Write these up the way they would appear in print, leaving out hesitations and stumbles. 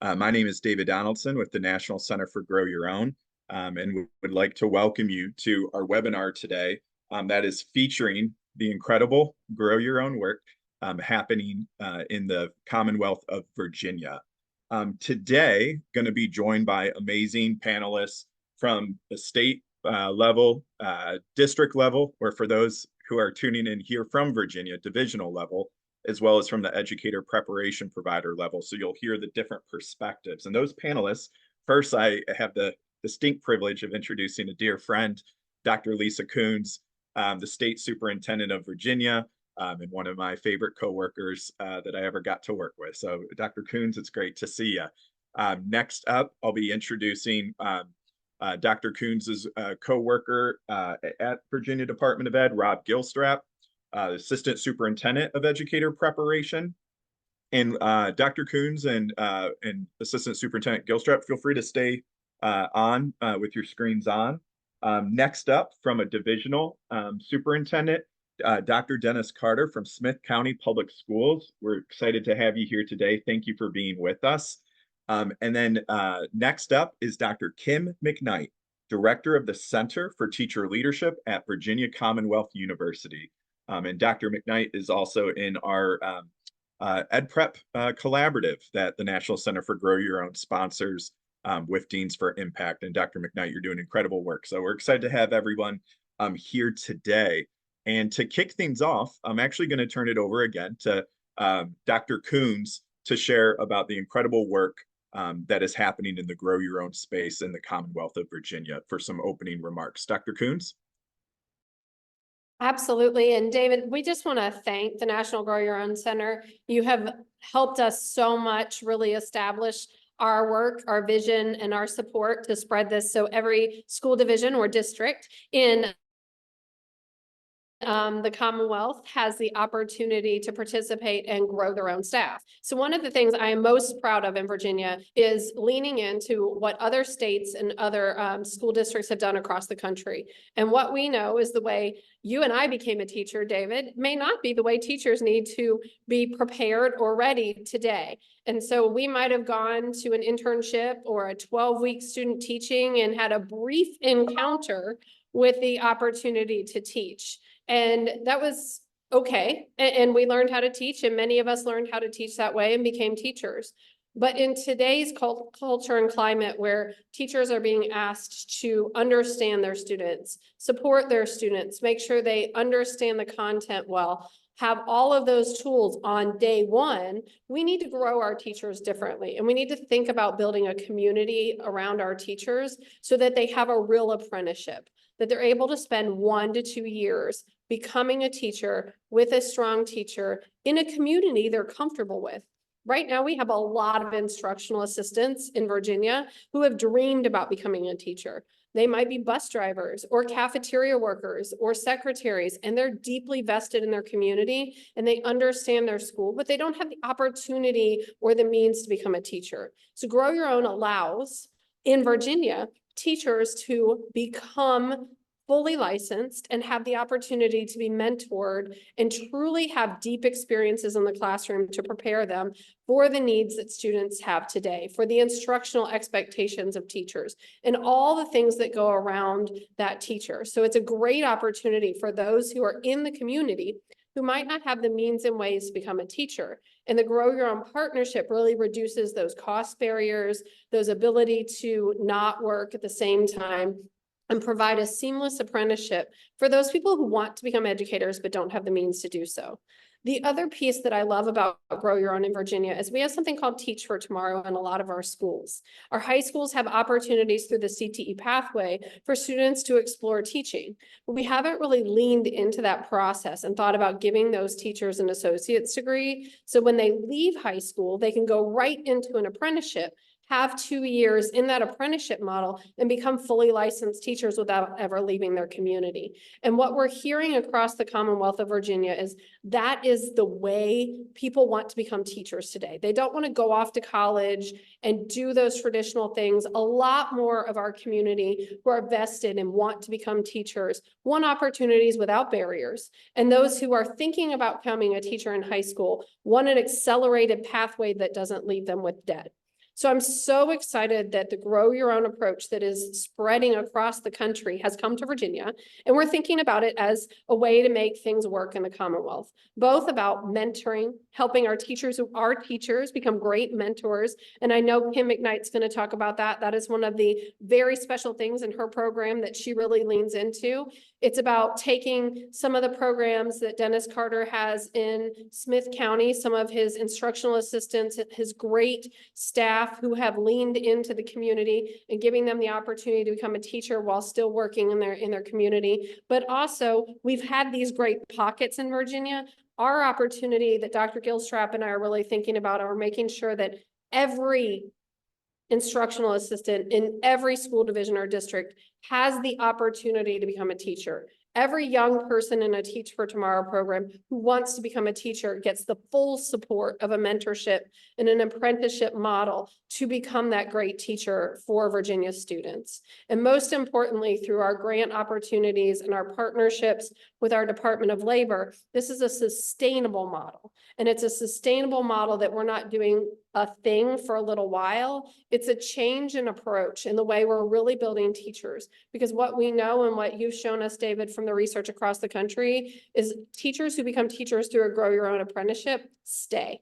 My name is David Donaldson with the National Center for Grow Your Own, and we would like to welcome you to our webinar today that is featuring the incredible Grow Your Own work happening in the Commonwealth of Virginia. Today, going to be joined by amazing panelists from the state level, district level, or for those who are tuning in here from Virginia, divisional level, as well as from the educator preparation provider level. So you'll hear the different perspectives. And those panelists, first, I have the distinct privilege of introducing a dear friend, Dr. Lisa Coons, the state superintendent of Virginia, and one of my favorite coworkers that I ever got to work with. So Dr. Coons, it's great to see you. Next up, I'll be introducing Dr. Coons's co-worker at Virginia Department of Ed, Rob Gilstrap, Assistant Superintendent of Educator Preparation. And Dr. Coons and Assistant Superintendent Gilstrap, feel free to stay on with your screens on. Next up, from a divisional superintendent, Dr. Dennis Carter from Smyth County Public Schools. We're excited to have you here today. Thank you for being with us. And then next up is Dr. Kim McKnight, Director of the Center for Teacher Leadership at Virginia Commonwealth University. And Dr. McKnight is also in our EdPrep collaborative that the National Center for Grow Your Own sponsors with Deans for Impact. And Dr. McKnight, you're doing incredible work. So we're excited to have everyone here today. And to kick things off, I'm actually going to turn it over again to Dr. Coons to share about the incredible work that is happening in the Grow Your Own space in the Commonwealth of Virginia for some opening remarks. Dr. Coons? Absolutely. And David, we just want to thank the National Grow Your Own Center. You have helped us so much really establish our work, our vision, and our support to spread this. So every school division or district in the Commonwealth has the opportunity to participate and grow their own staff. So one of the things I am most proud of in Virginia is leaning into what other states and other school districts have done across the country. And what we know is the way you and I became a teacher, David, may not be the way teachers need to be prepared or ready today. And so we might have gone to an internship or a 12-week student teaching and had a brief encounter with the opportunity to teach. And that was okay. And we learned how to teach, and many of us learned how to teach that way and became teachers. But in today's culture and climate where teachers are being asked to understand their students, support their students, make sure they understand the content well, have all of those tools on day one, we need to grow our teachers differently. And we need to think about building a community around our teachers so that they have a real apprenticeship, that they're able to spend 1 to 2 years becoming a teacher with a strong teacher in a community they're comfortable with. Right now, we have a lot of instructional assistants in Virginia who have dreamed about becoming a teacher. They might be bus drivers or cafeteria workers or secretaries, and they're deeply vested in their community and they understand their school, but they don't have the opportunity or the means to become a teacher. So Grow Your Own allows, in Virginia, teachers to become fully licensed and have the opportunity to be mentored and truly have deep experiences in the classroom to prepare them for the needs that students have today, for the instructional expectations of teachers, and all the things that go around that teacher. So it's a great opportunity for those who are in the community who might not have the means and ways to become a teacher. And the Grow Your Own partnership really reduces those cost barriers, those ability to not work at the same time, and provide a seamless apprenticeship for those people who want to become educators but don't have the means to do so. The other piece that I love about Grow Your Own in Virginia is we have something called Teach for Tomorrow in a lot of our schools. Our high schools have opportunities through the CTE pathway for students to explore teaching. But we haven't really leaned into that process and thought about giving those teachers an associate's degree. So when they leave high school, they can go right into an apprenticeship, have 2 years in that apprenticeship model, and become fully licensed teachers without ever leaving their community. And what we're hearing across the Commonwealth of Virginia is that is the way people want to become teachers today. They don't want to go off to college and do those traditional things. A lot more of our community who are vested and want to become teachers want opportunities without barriers. And those who are thinking about becoming a teacher in high school want an accelerated pathway that doesn't leave them with debt. So I'm so excited that the grow your own approach that is spreading across the country has come to Virginia. And we're thinking about it as a way to make things work in the Commonwealth, both about mentoring, helping our teachers who are teachers become great mentors. And I know Kim McKnight's going to talk about that. That is one of the very special things in her program that she really leans into. It's about taking some of the programs that Dennis Carter has in Smyth County, some of his instructional assistants, his great staff who have leaned into the community and giving them the opportunity to become a teacher while still working in their community. But also, we've had these great pockets in Virginia. Our opportunity that Dr. Gilstrap and I are really thinking about are making sure that every instructional assistant in every school division or district has the opportunity to become a teacher. Every young person in a Teach for Tomorrow program who wants to become a teacher gets the full support of a mentorship and an apprenticeship model to become that great teacher for Virginia students. And most importantly, through our grant opportunities and our partnerships with our Department of Labor, this is a sustainable model. And it's a sustainable model that we're not doing a thing for a little while. It's a change in approach in the way we're really building teachers. Because what we know and what you've shown us, David, from the research across the country is teachers who become teachers through a Grow Your Own apprenticeship stay.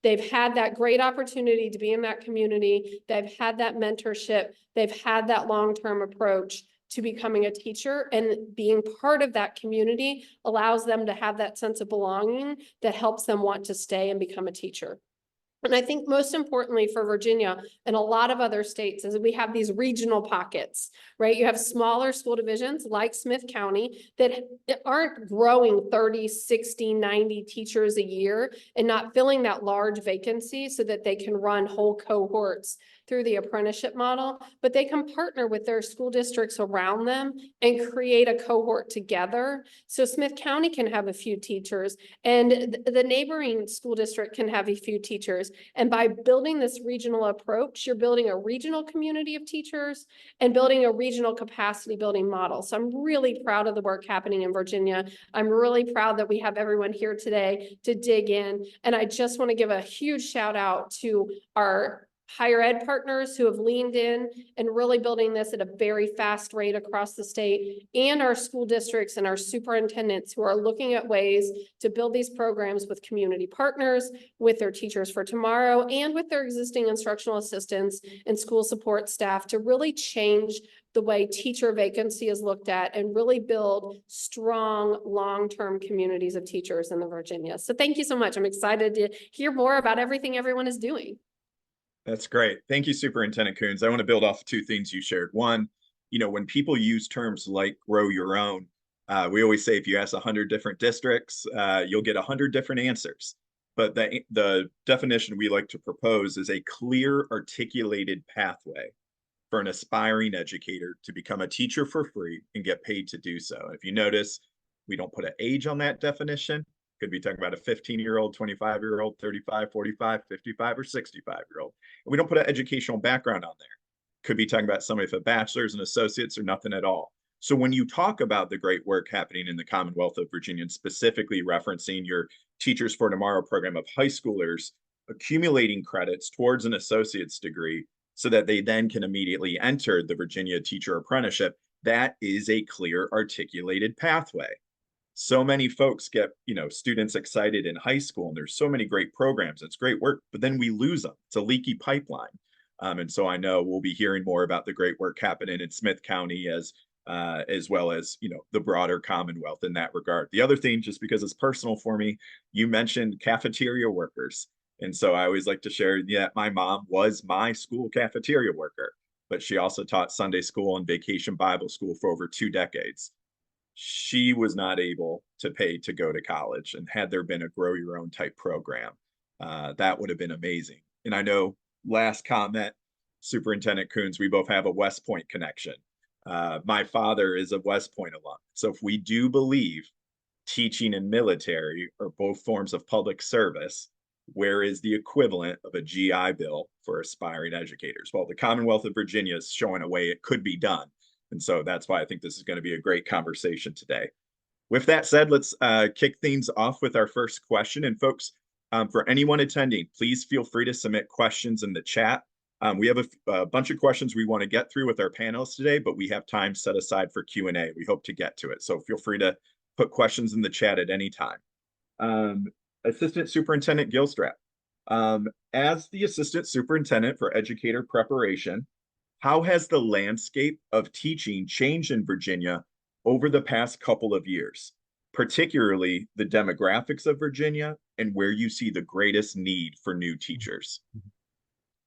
They've had that great opportunity to be in that community. They've had that mentorship. They've had that long-term approach to becoming a teacher, and being part of that community allows them to have that sense of belonging that helps them want to stay and become a teacher. And I think most importantly for Virginia and a lot of other states is that we have these regional pockets, right? You have smaller school divisions like Smyth County that aren't growing 30, 60, 90 teachers a year and not filling that large vacancy so that they can run whole cohorts through the apprenticeship model, but they can partner with their school districts around them and create a cohort together. So Smyth County can have a few teachers and the neighboring school district can have a few teachers. And by building this regional approach, you're building a regional community of teachers and building a regional capacity building model. So I'm really proud of the work happening in Virginia. I'm really proud that we have everyone here today to dig in. And I just want to give a huge shout out to our higher ed partners who have leaned in and really building this at a very fast rate across the state, and our school districts and our superintendents who are looking at ways to build these programs with community partners, with their Teachers for Tomorrow, and with their existing instructional assistants and school support staff to really change the way teacher vacancy is looked at and really build strong long-term communities of teachers in the Virginia. So thank you so much. I'm excited to hear more about everything everyone is doing. That's great. Thank you, Superintendent Coons. I want to build off two things you shared. One, when people use terms like grow your own, we always say if you ask 100 different districts, you'll get 100 different answers. But the definition we like to propose is a clear, articulated pathway for an aspiring educator to become a teacher for free and get paid to do so. If you notice, we don't put an age on that definition. Could be talking about a 15-year-old, 25-year-old, 35, 45, 55, or 65-year-old. And we don't put an educational background on there. Could be talking about somebody with a bachelor's and associates or nothing at all. So when you talk about the great work happening in the Commonwealth of Virginia, and specifically referencing your Teachers for Tomorrow program of high schoolers accumulating credits towards an associate's degree so that they then can immediately enter the Virginia Teacher Apprenticeship, that is a clear, articulated pathway. So many folks get, students excited in high school, and there's so many great programs. It's great work, but then we lose them. It's a leaky pipeline. And so I know we'll be hearing more about the great work happening in Smyth County as well as, the broader Commonwealth in that regard. The other thing, just because it's personal for me, you mentioned cafeteria workers. And so I always like to share that my mom was my school cafeteria worker, but she also taught Sunday school and vacation Bible school for over 2 decades. She was not able to pay to go to college, and had there been a grow your own type program, that would have been amazing. And I know, last comment, Superintendent Coons, we both have a West Point connection. My father is a West Point alum. So if we do believe teaching and military are both forms of public service, where is the equivalent of a GI Bill for aspiring educators? Well, the Commonwealth of Virginia is showing a way it could be done. And so that's why I think this is going to be a great conversation today. With that said, let's kick things off with our first question. And folks, for anyone attending, please feel free to submit questions in the chat. We have a bunch of questions we want to get through with our panelists today, but we have time set aside for Q&A. We hope to get to it. So feel free to put questions in the chat at any time. Assistant Superintendent Gilstrap, as the Assistant Superintendent for Educator Preparation, how has the landscape of teaching changed in Virginia over the past couple of years, particularly the demographics of Virginia and where you see the greatest need for new teachers?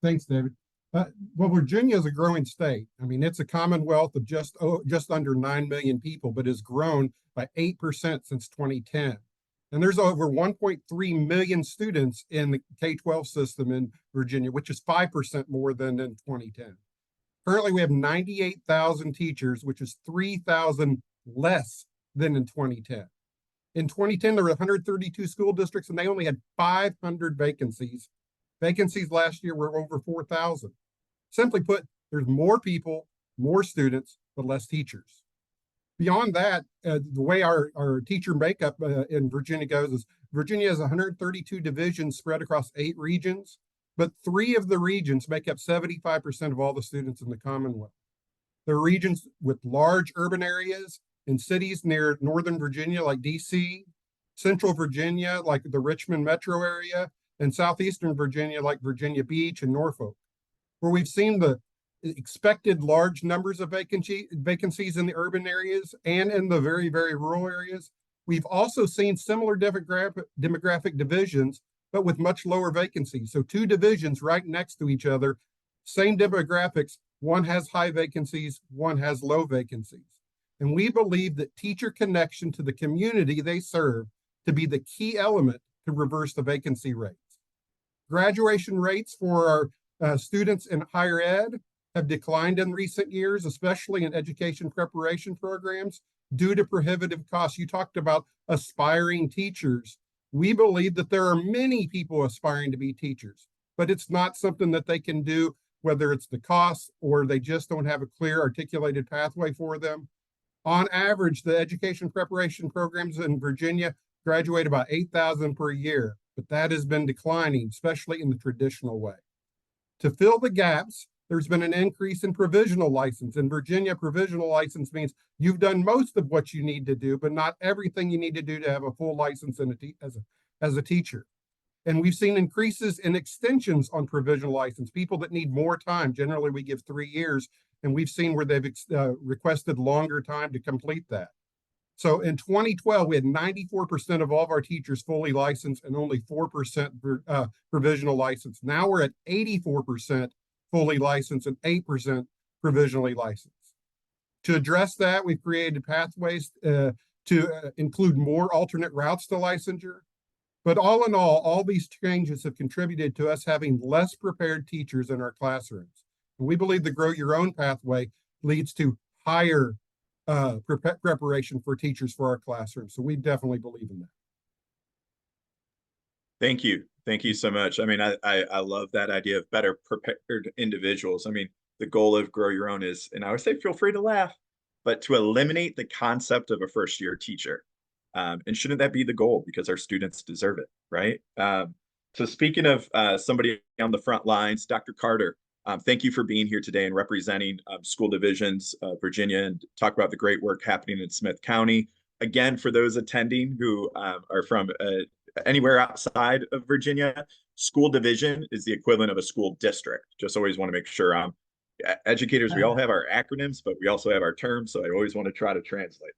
Thanks, David. Well, Virginia is a growing state. I mean, it's a commonwealth of just under 9 million people, but has grown by 8% since 2010. And there's over 1.3 million students in the K-12 system in Virginia, which is 5% more than in 2010. Currently, we have 98,000 teachers, which is 3,000 less than in 2010. In 2010, there were 132 school districts, and they only had 500 vacancies. Vacancies last year were over 4,000. Simply put, there's more people, more students, but less teachers. Beyond that, the way our teacher makeup in Virginia goes is Virginia has 132 divisions spread across 8 regions, but 3 of the regions make up 75% of all the students in the Commonwealth. There are regions with large urban areas in cities near Northern Virginia like DC, Central Virginia like the Richmond metro area, and Southeastern Virginia like Virginia Beach and Norfolk, where we've seen the expected large numbers of vacancies in the urban areas and in the very, very rural areas. We've also seen similar demographic divisions, but with much lower vacancies. So 2 divisions right next to each other, same demographics, one has high vacancies, one has low vacancies. And we believe that teacher connection to the community they serve to be the key element to reverse the vacancy rates. Graduation rates for our students in higher ed have declined in recent years, especially in education preparation programs, due to prohibitive costs. You talked about aspiring teachers. We believe that there are many people aspiring to be teachers, but it's not something that they can do, whether it's the cost or they just don't have a clear articulated pathway for them. On average, the education preparation programs in Virginia graduate about 8,000 per year, but that has been declining, especially in the traditional way. To fill the gaps, there's been an increase in provisional license. In Virginia, provisional license means you've done most of what you need to do, but not everything you need to do to have a full license as a teacher. And we've seen increases in extensions on provisional license. People that need more time, generally we give 3 years, and we've seen where they've requested longer time to complete that. So in 2012, we had 94% of all of our teachers fully licensed and only 4% provisional license. Now we're at 84% fully licensed and 8% provisionally licensed. To address that, we've created pathways to include more alternate routes to licensure. But all in all these changes have contributed to us having less prepared teachers in our classrooms. And we believe the Grow Your Own pathway leads to higher preparation for teachers for our classrooms. So we definitely believe in that. Thank you. Thank you so much. I mean, I love that idea of better prepared individuals. I mean, the goal of Grow Your Own is, and I always say, feel free to laugh, but to eliminate the concept of a first-year teacher. And shouldn't that be the goal? Because our students deserve it, right? So speaking of somebody on the front lines, Dr. Carter, thank you for being here today and representing school divisions of Virginia and talk about the great work happening in Smyth County. Again, for those attending who are from anywhere outside of Virginia, school division is the equivalent of a school district. Just always want to make sure educators, we all have our acronyms, but we also have our terms. So I always want to try to translate.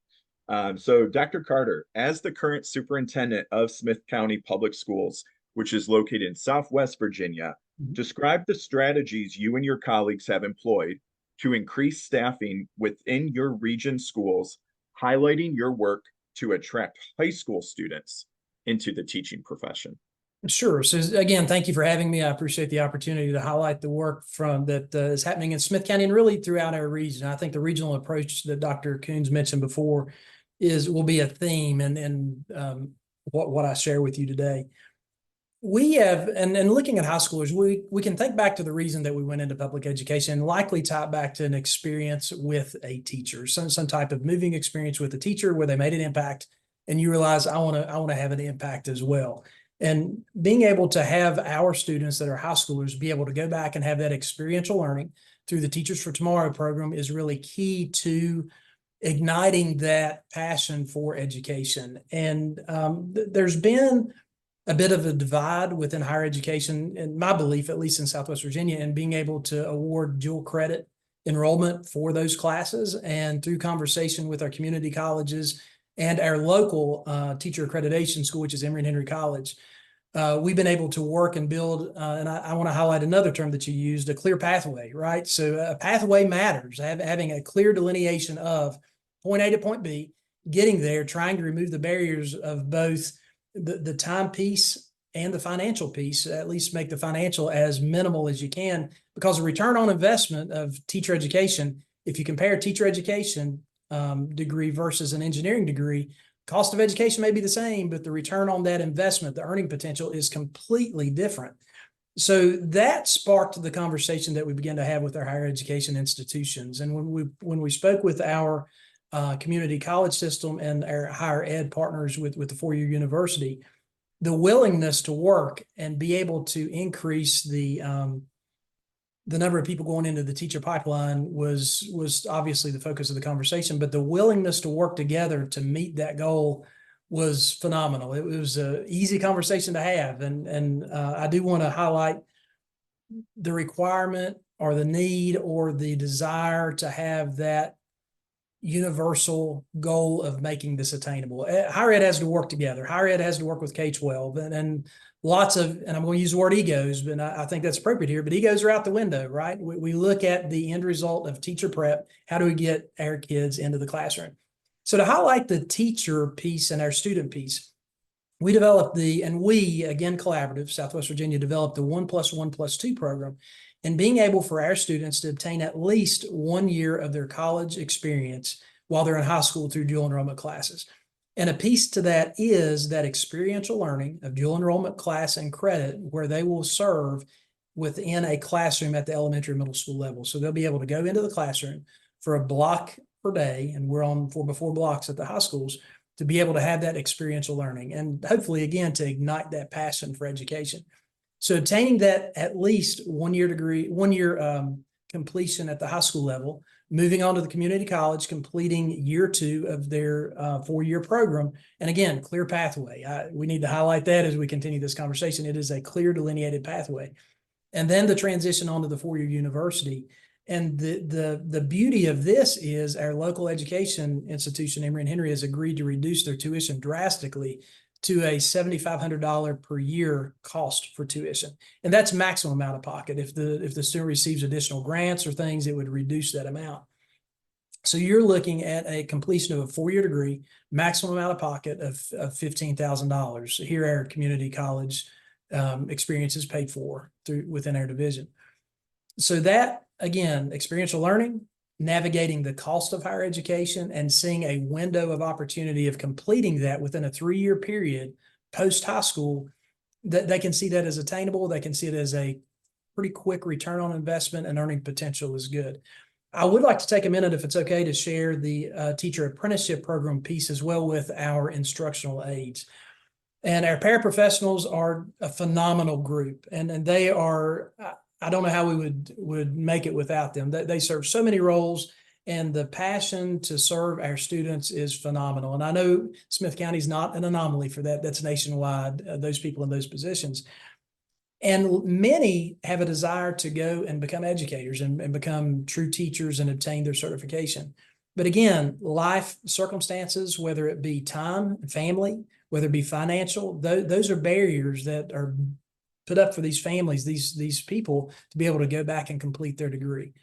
So Dr. Carter, as the current superintendent of Smyth County Public Schools, which is located in Southwest Virginia, describe the strategies you and your colleagues have employed to increase staffing within your region schools, highlighting your work to attract high school students into the teaching profession. Sure. So again, thank you for having me. I appreciate the opportunity to highlight the work that is happening in Smyth County and really throughout our region. I think the regional approach that Dr. Coons mentioned before will be a theme and what I share with you today. We have, and looking at high schoolers, we can think back to the reason that we went into public education and likely tie it back to an experience with a teacher, some type of moving experience with a teacher where they made an impact and you realize I want to have an impact as well. And being able to have our students that are high schoolers be able to go back and have that experiential learning through the Teachers for Tomorrow program is really key to igniting that passion for education. And there's been a bit of a divide within higher education, in my belief, at least in Southwest Virginia, and being able to award dual credit enrollment for those classes. And through conversation with our community colleges and our local teacher accreditation school, which is Emory Henry College, we've been able to work and build, and I want to highlight another term that you used, a clear pathway, right? So a pathway matters, having a clear delineation of point A to point B, getting there, trying to remove the barriers of both the time piece and the financial piece, at least make the financial as minimal as you can, because the return on investment of teacher education, if you compare a teacher education degree versus an engineering degree, cost of education may be the same, but the return on that investment, the earning potential, is completely different. So that sparked the conversation that we began to have with our higher education institutions. And when we spoke with our community college system and our higher ed partners with the four-year university, the willingness to work and be able to increase the number of people going into the teacher pipeline was obviously the focus of the conversation, but the willingness to work together to meet that goal was phenomenal. It was an easy conversation to have. And I do want to highlight the requirement or the need or the desire to have that universal goal of making this attainable. Higher ed has to work together. Higher ed has to work with K-12 and lots of, and I'm going to use the word egos, but I think that's appropriate here, but egos are out the window, right? We look at the end result of teacher prep. How do we get our kids into the classroom? So to highlight the teacher piece and our student piece, we developed again, collaborative, Southwest Virginia developed the 1+1+2 program, and being able for our students to obtain at least 1 year of their college experience while they're in high school through dual enrollment classes. And a piece to that is that experiential learning of dual enrollment class and credit, where they will serve within a classroom at the elementary and middle school level. So they'll be able to go into the classroom for a block per day, and we're on 4x4 blocks at the high schools, to be able to have that experiential learning and hopefully, again, to ignite that passion for education. So obtaining that at least 1 year degree, 1 year completion at the high school level, moving on to the community college, completing year 2 of their 4-year program. And again, clear pathway. We need to highlight that as we continue this conversation. It is a clear delineated pathway. And then the transition onto the 4-year university. And the beauty of this is our local education institution, Emory Henry, has agreed to reduce their tuition drastically to a $7,500 per year cost for tuition. And that's maximum out of pocket. If the student receives additional grants or things, it would reduce that amount. So you're looking at a completion of a 4-year degree, maximum out of pocket of $15,000. Here, our community college experience is paid for within our division. So that, again, experiential learning, navigating the cost of higher education, and seeing a window of opportunity of completing that within a 3-year period post high school, that they can see that as attainable. They can see it as a pretty quick return on investment, and earning potential is good. I would like to take a minute, if it's okay, to share the teacher apprenticeship program piece as well with our instructional aides. And our paraprofessionals are a phenomenal group, and they are, I don't know how we would make it without them. They serve so many roles, and the passion to serve our students is phenomenal. And I know Smyth County is not an anomaly for that. That's nationwide, those people in those positions. And many have a desire to go and become educators and become true teachers and obtain their certification. But again, life circumstances, whether it be time, family, whether it be financial, those are barriers that are put up for these families, these people, to be able to go back and complete their degree.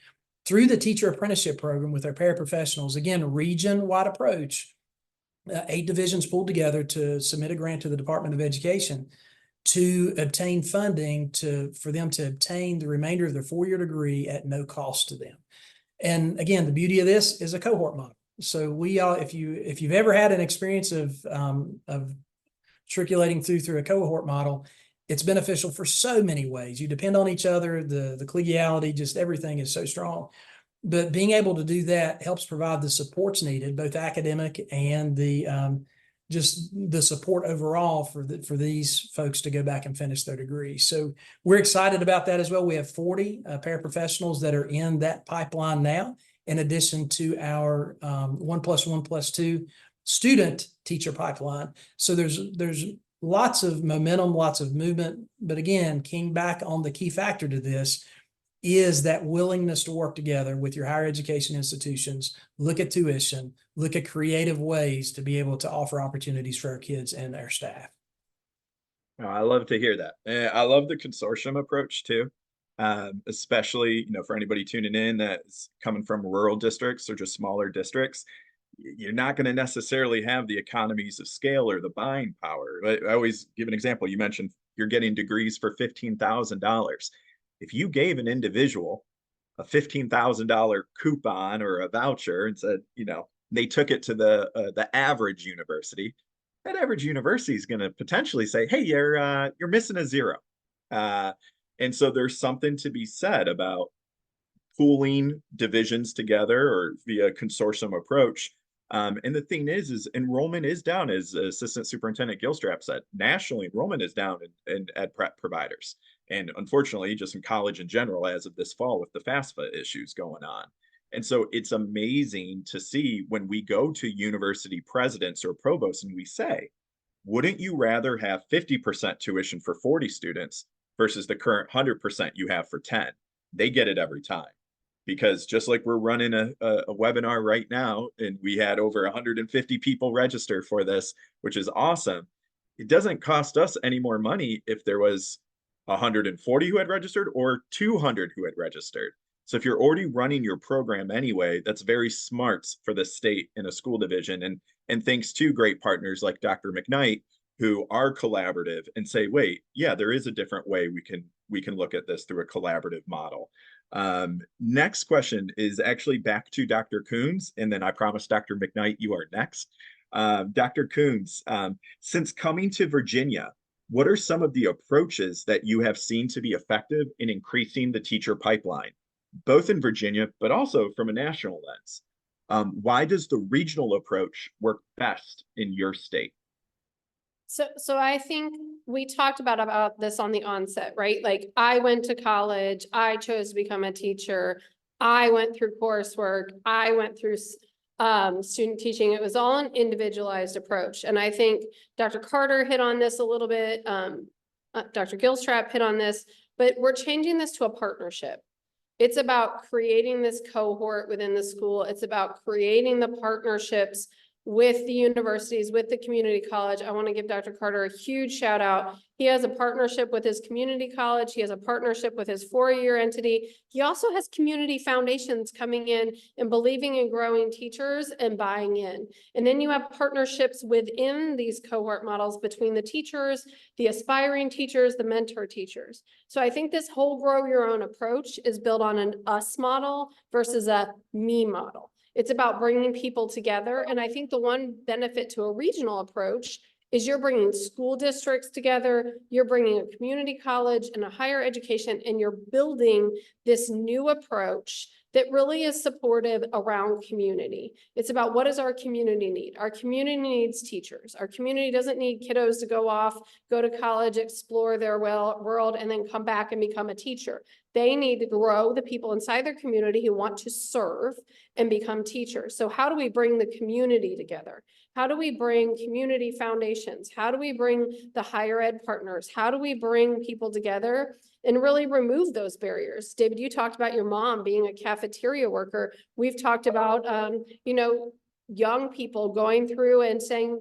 Through the teacher apprenticeship program with our paraprofessionals, again, a region-wide approach, 8 divisions pulled together to submit a grant to the Department of Education to obtain funding for them to obtain the remainder of their 4-year degree at no cost to them. And again, the beauty of this is a cohort model. So we all, if you've ever had an experience of circulating through a cohort model, it's beneficial for so many ways. You depend on each other, the collegiality, just everything is so strong. But being able to do that helps provide the supports needed, both academic and the just the support overall for these folks to go back and finish their degrees. So we're excited about that as well. We have 40 paraprofessionals that are in that pipeline now, in addition to our 1+1+2 student teacher pipeline. So there's lots of momentum, lots of movement. But again, keying back on the key factor to this is that willingness to work together with your higher education institutions, look at tuition, look at creative ways to be able to offer opportunities for our kids and our staff. Oh, I love to hear that. I love the consortium approach too. Especially, for anybody tuning in that's coming from rural districts or just smaller districts, you're not going to necessarily have the economies of scale or the buying power. I always give an example. You mentioned you're getting degrees for $15,000. If you gave an individual a $15,000 coupon or a voucher and said, they took it to the average university, that average university is going to potentially say, hey, you're missing a zero. And so there's something to be said about pooling divisions together or via consortium approach. And the thing is enrollment is down, as Assistant Superintendent Gilstrap said. Nationally, enrollment is down in ed prep providers. And unfortunately, just in college in general, as of this fall with the FAFSA issues going on. And so it's amazing to see when we go to university presidents or provosts and we say, wouldn't you rather have 50% tuition for 40 students versus the current 100% you have for 10? They get it every time. Because just like we're running a webinar right now, and we had over 150 people register for this, which is awesome. It doesn't cost us any more money if there was 140 who had registered or 200 who had registered. So if you're already running your program anyway, that's very smart for the state and a school division. And thanks to great partners like Dr. McKnight, who are collaborative and say, wait, yeah, there is a different way we can look at this through a collaborative model. Next question is actually back to Dr. Coons, and then I promise Dr. McKnight, you are next. Dr. Coons, since coming to Virginia, what are some of the approaches that you have seen to be effective in increasing the teacher pipeline, both in Virginia, but also from a national lens? Why does the regional approach work best in your state? So I think we talked about this on the onset, right? Like I went to college, I chose to become a teacher, I went through coursework, I went through student teaching. It was all an individualized approach. And I think Dr. Carter hit on this a little bit, Dr. Gilstrap hit on this, but we're changing this to a partnership. It's about creating this cohort within the school. It's about creating the partnerships with the universities, with the community college. I want to give Dr. Carter a huge shout out. He has a partnership with his community college. He has a partnership with his four-year entity. He also has community foundations coming in and believing in growing teachers and buying in. And then you have partnerships within these cohort models between the teachers, the aspiring teachers, the mentor teachers. So I think this whole grow your own approach is built on an us model versus a me model. It's about bringing people together. And I think the one benefit to a regional approach is you're bringing school districts together, you're bringing a community college and a higher education, and you're building this new approach that really is supportive around community. It's about what does our community need? Our community needs teachers. Our community doesn't need kiddos to go off, go to college, explore their world, and then come back and become a teacher. They need to grow the people inside their community who want to serve and become teachers. So how do we bring the community together? How do we bring community foundations? How do we bring the higher ed partners? How do we bring people together and really remove those barriers? David, you talked about your mom being a cafeteria worker. We've talked about, young people going through and saying,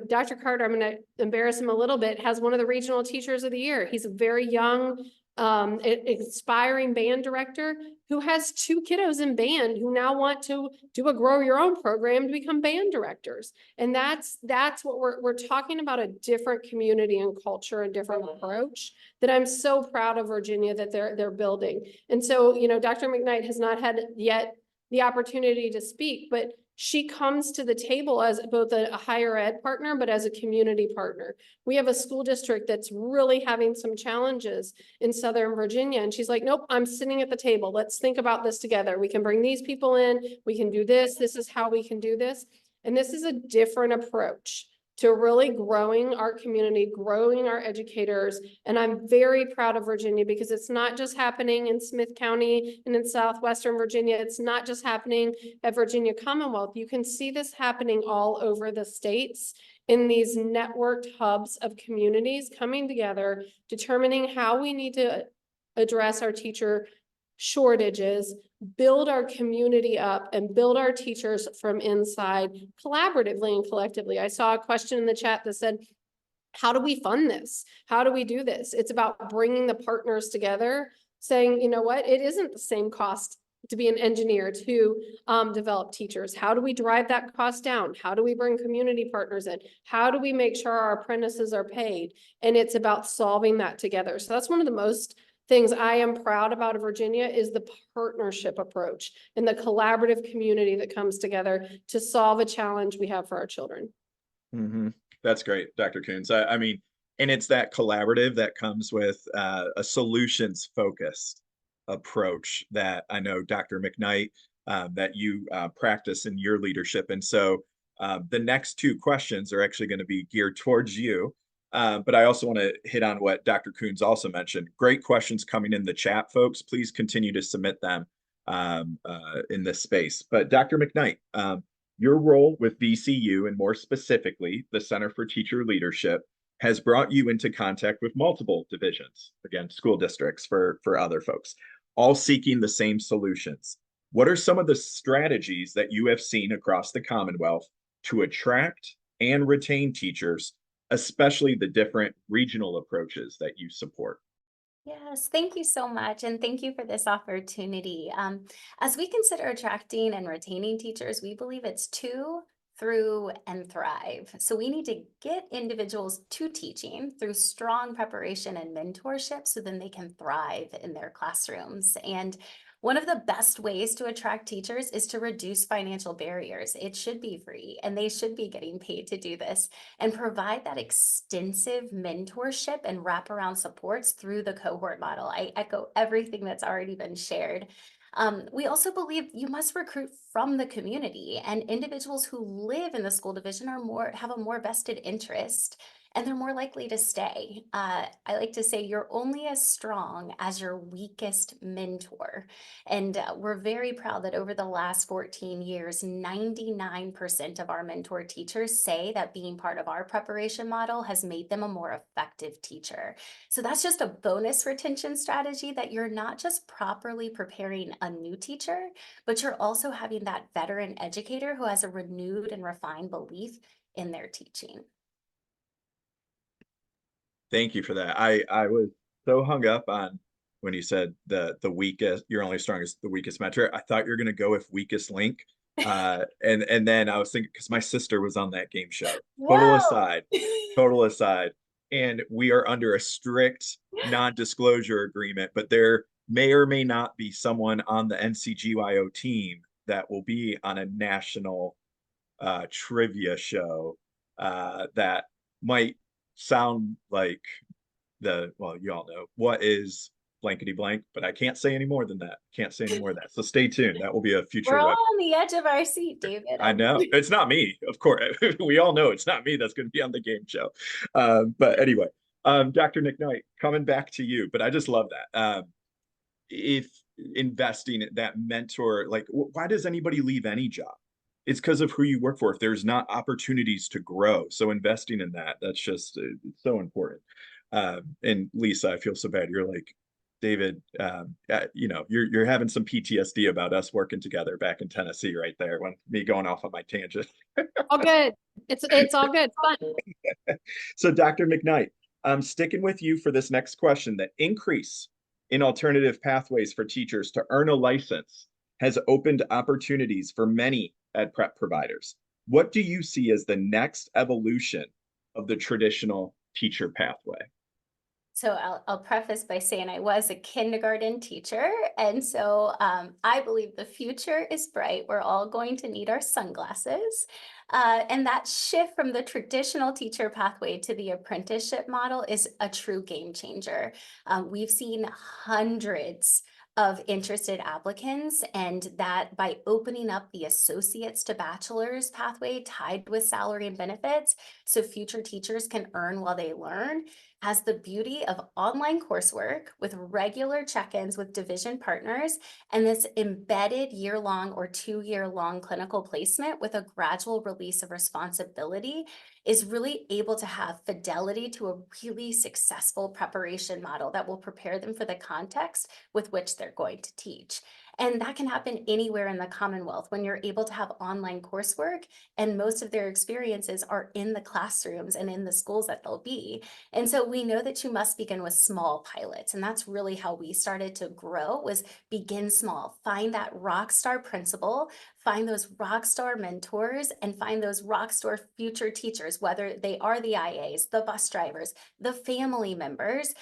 Dr. Carter, I'm going to embarrass him a little bit, has one of the regional teachers of the year. He's a very young, inspiring band director who has 2 kiddos in band who now want to do a grow your own program to become band directors. And that's what we're talking about, a different community and culture, a different approach that I'm so proud of Virginia that they're building. And so, Dr. McKnight has not had yet the opportunity to speak, but she comes to the table as both a higher ed partner, but as a community partner. We have a school district that's really having some challenges in Southern Virginia. And she's like, nope, I'm sitting at the table. Let's think about this together. We can bring these people in. We can do this. This is how we can do this. And this is a different approach to really growing our community, growing our educators. And I'm very proud of Virginia because it's not just happening in Smyth County and in Southwestern Virginia. It's not just happening at Virginia Commonwealth. You can see this happening all over the states in these networked hubs of communities coming together, determining how we need to address our teacher shortages, build our community up, and build our teachers from inside collaboratively and collectively. I saw a question in the chat that said, how do we fund this? How do we do this? It's about bringing the partners together, saying, you know what, it isn't the same cost to be an engineer to develop teachers. How do we drive that cost down? How do we bring community partners in? How do we make sure our apprentices are paid? And it's about solving that together. So that's one of the most things I am proud about of Virginia is the partnership approach and the collaborative community that comes together to solve a challenge we have for our children. Mm-hmm. That's great, Dr. Coons. I mean, and it's that collaborative that comes with a solutions focused approach that I know Dr. McKnight, that you practice in your leadership. And so the next two questions are actually going to be geared towards you. But I also want to hit on what Dr. Coons also mentioned. Great questions coming in the chat, folks. Please continue to submit them in this space. But Dr. McKnight, your role with VCU, and more specifically, the Center for Teacher Leadership, has brought you into contact with multiple divisions, again, school districts for other folks, all seeking the same solutions. What are some of the strategies that you have seen across the Commonwealth to attract and retain teachers, especially the different regional approaches that you support? Yes, thank you so much. And thank you for this opportunity. As we consider attracting and retaining teachers, we believe it's to, through, and thrive. So we need to get individuals to teaching through strong preparation and mentorship so then they can thrive in their classrooms. And one of the best ways to attract teachers is to reduce financial barriers. It should be free and they should be getting paid to do this, and provide that extensive mentorship and wraparound supports through the cohort model. I echo everything that's already been shared. We also believe you must recruit from the community, and individuals who live in the school division have a more vested interest, and they're more likely to stay. I like to say you're only as strong as your weakest mentor. And we're very proud that over the last 14 years, 99% of our mentor teachers say that being part of our preparation model has made them a more effective teacher. So that's just a bonus retention strategy, that you're not just properly preparing a new teacher, but you're also having that veteran educator who has a renewed and refined belief in their teaching. Thank you for that. I was so hung up on when you said the weakest, you're only strong as the weakest mentor. I thought you were going to go with weakest link. And then I was thinking, because my sister was on that game show. Total aside. And we are under a strict non-disclosure agreement, but there may or may not be someone on the NCGYO team that will be on a national trivia show that might sound like well, you all know what is blankety blank, but I can't say any more than that. So stay tuned. That will be a future. We're all on the edge of our seat, David. I know it's not me, of course. We all know it's not me that's going to be on the game show. But anyway, Dr. McKnight, coming back to you, but I just love that. If investing that mentor, like, why does anybody leave any job? It's because of who you work for. If there's not opportunities to grow, so investing in that's just it's so important. And Lisa, I feel so bad. You're like, David, you know, you're having some PTSD about us working together back in Tennessee, right there, when me going off on my tangent. All good. It's all good. Fun. So, Dr. McKnight, I'm sticking with you for this next question. The increase in alternative pathways for teachers to earn a license has opened opportunities for many ed prep providers. What do you see as the next evolution of the traditional teacher pathway? So I'll preface by saying I was a kindergarten teacher. And so I believe the future is bright. We're all going to need our sunglasses. And that shift from the traditional teacher pathway to the apprenticeship model is a true game changer. We've seen hundreds of interested applicants, and that by opening up the associates to bachelor's pathway tied with salary and benefits, so future teachers can earn while they learn, has the beauty of online coursework with regular check-ins with division partners and this embedded year-long or 2-year-long clinical placement with a gradual release of responsibility is really able to have fidelity to a really successful preparation model that will prepare them for the context with which they're going to teach. And that can happen anywhere in the Commonwealth when you're able to have online coursework, and most of their experiences are in the classrooms and in the schools that they'll be. And so we know that you must begin with small pilots, and that's really how we started to grow, was begin small, find that rock star principal, find those rock star mentors, and find those rock star future teachers, whether they are the IAs, the bus drivers, the family members,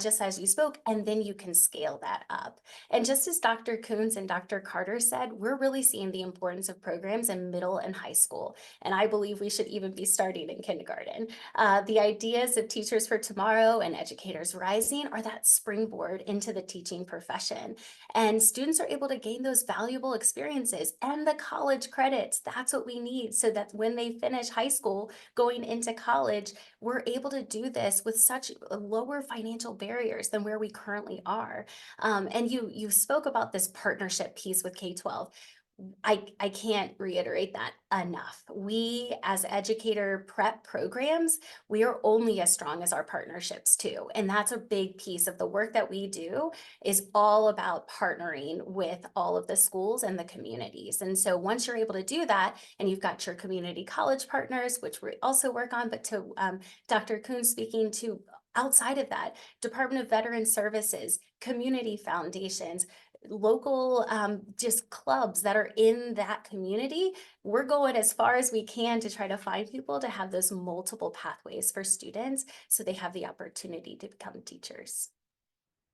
just as you spoke, and then you can scale that up. And just as Dr. Coons and Dr. Carter said, we're really seeing the importance of programs in middle and high school. And I believe we should even be starting in kindergarten. The ideas of Teachers for Tomorrow and Educators Rising are that springboard into the teaching profession. And students are able to gain those valuable experiences and the college credits. That's what we need, so that when they finish high school, going into college, we're able to do this with such lower financial barriers than where we currently are. And you spoke about this partnership piece with K-12. I can't reiterate that enough. We, as educator prep programs, we are only as strong as our partnerships too. And that's a big piece of the work that we do, is all about partnering with all of the schools and the communities. And so once you're able to do that, and you've got your community college partners, which we also work on, but to Dr. Coons speaking to, outside of that, Department of Veteran Services, community foundations, local just clubs that are in that community, we're going as far as we can to try to find people to have those multiple pathways for students, so they have the opportunity to become teachers.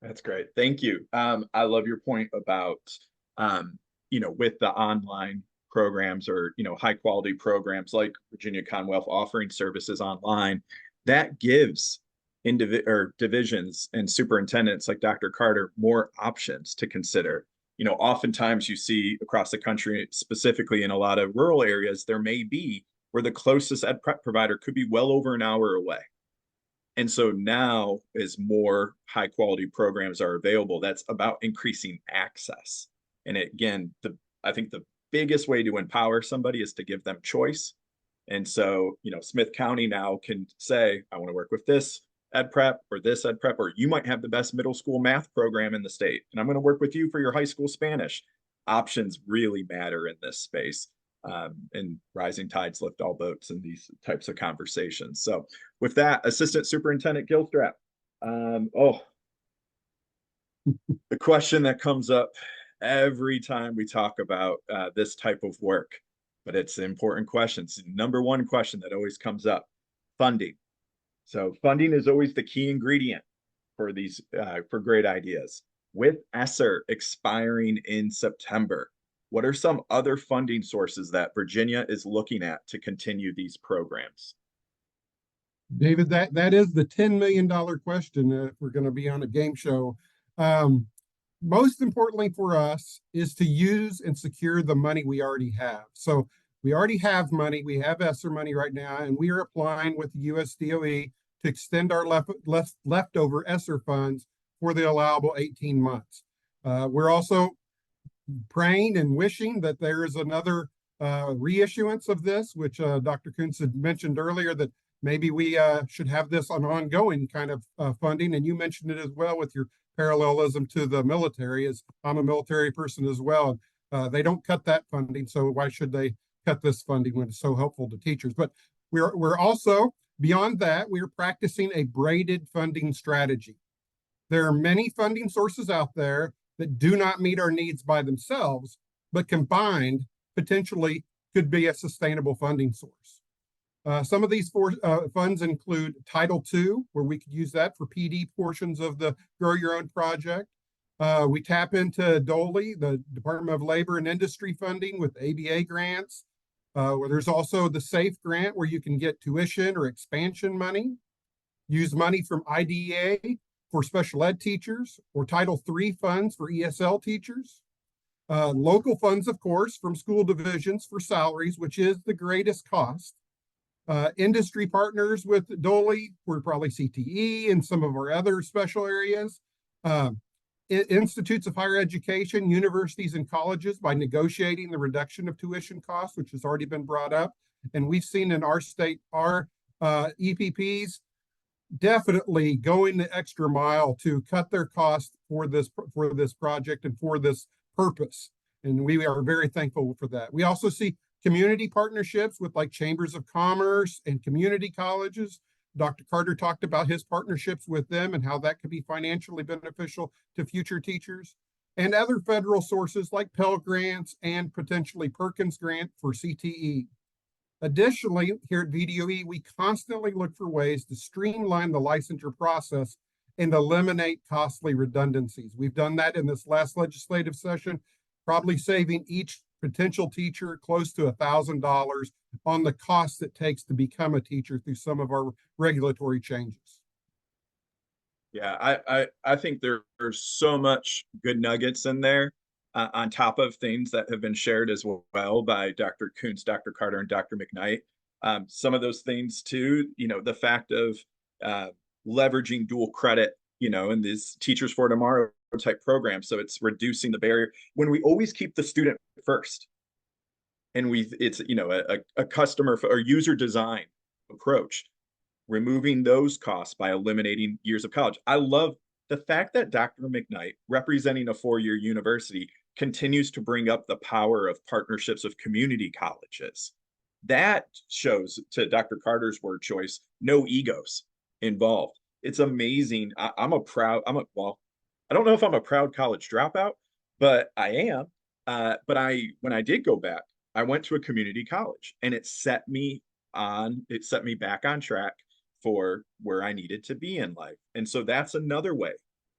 That's great. Thank you. I love your point about, with the online programs, or, high quality programs like Virginia Commonwealth offering services online, that gives divisions and superintendents like Dr. Carter more options to consider. Oftentimes you see across the country, specifically in a lot of rural areas, there may be where the closest ed prep provider could be well over an hour away. And so now, as more high quality programs are available, that's about increasing access. And again, I think the biggest way to empower somebody is to give them choice. And so, Smyth County now can say, I want to work with this ed prep or this ed prep, or you might have the best middle school math program in the state, and I'm going to work with you for your high school Spanish. Options really matter in this space, and rising tides lift all boats in these types of conversations. So with that, Assistant Superintendent Gilstrap, the question that comes up every time we talk about this type of work, but it's an important question. It's the number one question that always comes up: funding. So funding is always the key ingredient for these for great ideas. With ESSER expiring in September, what are some other funding sources that Virginia is looking at to continue these programs? David, that is the $10 million question if we're going to be on a game show. Most importantly for us is to use and secure the money we already have. So we already have money. We have ESSER money right now, and we are applying with the US DOE to extend our leftover ESSER funds for the allowable 18 months. We're also praying and wishing that there is another reissuance of this, which Dr. Coons had mentioned earlier, that maybe we should have this on ongoing kind of funding. And you mentioned it as well with your parallelism to the military, as I'm a military person as well. They don't cut that funding, so why should they cut this funding when it's so helpful to teachers? But we're also, beyond that, we're practicing a braided funding strategy. There are many funding sources out there that do not meet our needs by themselves, but combined potentially could be a sustainable funding source. Some of these funds include Title II, where we could use that for PD portions of the Grow Your Own project. We tap into DOLE, the Department of Labor and Industry funding, with ABA grants. Where there's also the SAFE grant, where you can get tuition or expansion money. Use money from IDEA for special ed teachers, or Title III funds for ESL teachers. Local funds, of course, from school divisions for salaries, which is the greatest cost. Industry partners with DOE, we're probably CTE and some of our other special areas. Institutes of higher education, universities and colleges by negotiating the reduction of tuition costs, which has already been brought up. And we've seen in our state, our EPPs definitely going the extra mile to cut their costs for this project and for this purpose. And we are very thankful for that. We also see community partnerships with like chambers of commerce and community colleges. Dr. Carter talked about his partnerships with them and how that could be financially beneficial to future teachers, and other federal sources like Pell Grants and potentially Perkins Grant for CTE. Additionally, here at VDOE, we constantly look for ways to streamline the licensure process and eliminate costly redundancies. We've done that in this last legislative session, probably saving each potential teacher close to $1,000 on the cost it takes to become a teacher through some of our regulatory changes. Yeah, I think there's so much good nuggets in there, on top of things that have been shared as well by Dr. Coons, Dr. Carter, and Dr. McKnight. Some of those things too, the fact of leveraging dual credit, in these Teachers for Tomorrow type programs. So it's reducing the barrier when we always keep the student first. And it's a customer or user design approach, removing those costs by eliminating years of college. I love the fact that Dr. McKnight, representing a four-year university, continues to bring up the power of partnerships with community colleges. That shows, to Dr. Carter's word choice, no egos involved. It's amazing. Well, I don't know if I'm a proud college dropout, but I am. When I did go back, I went to a community college, and it set me back on track for where I needed to be in life. And so that's another way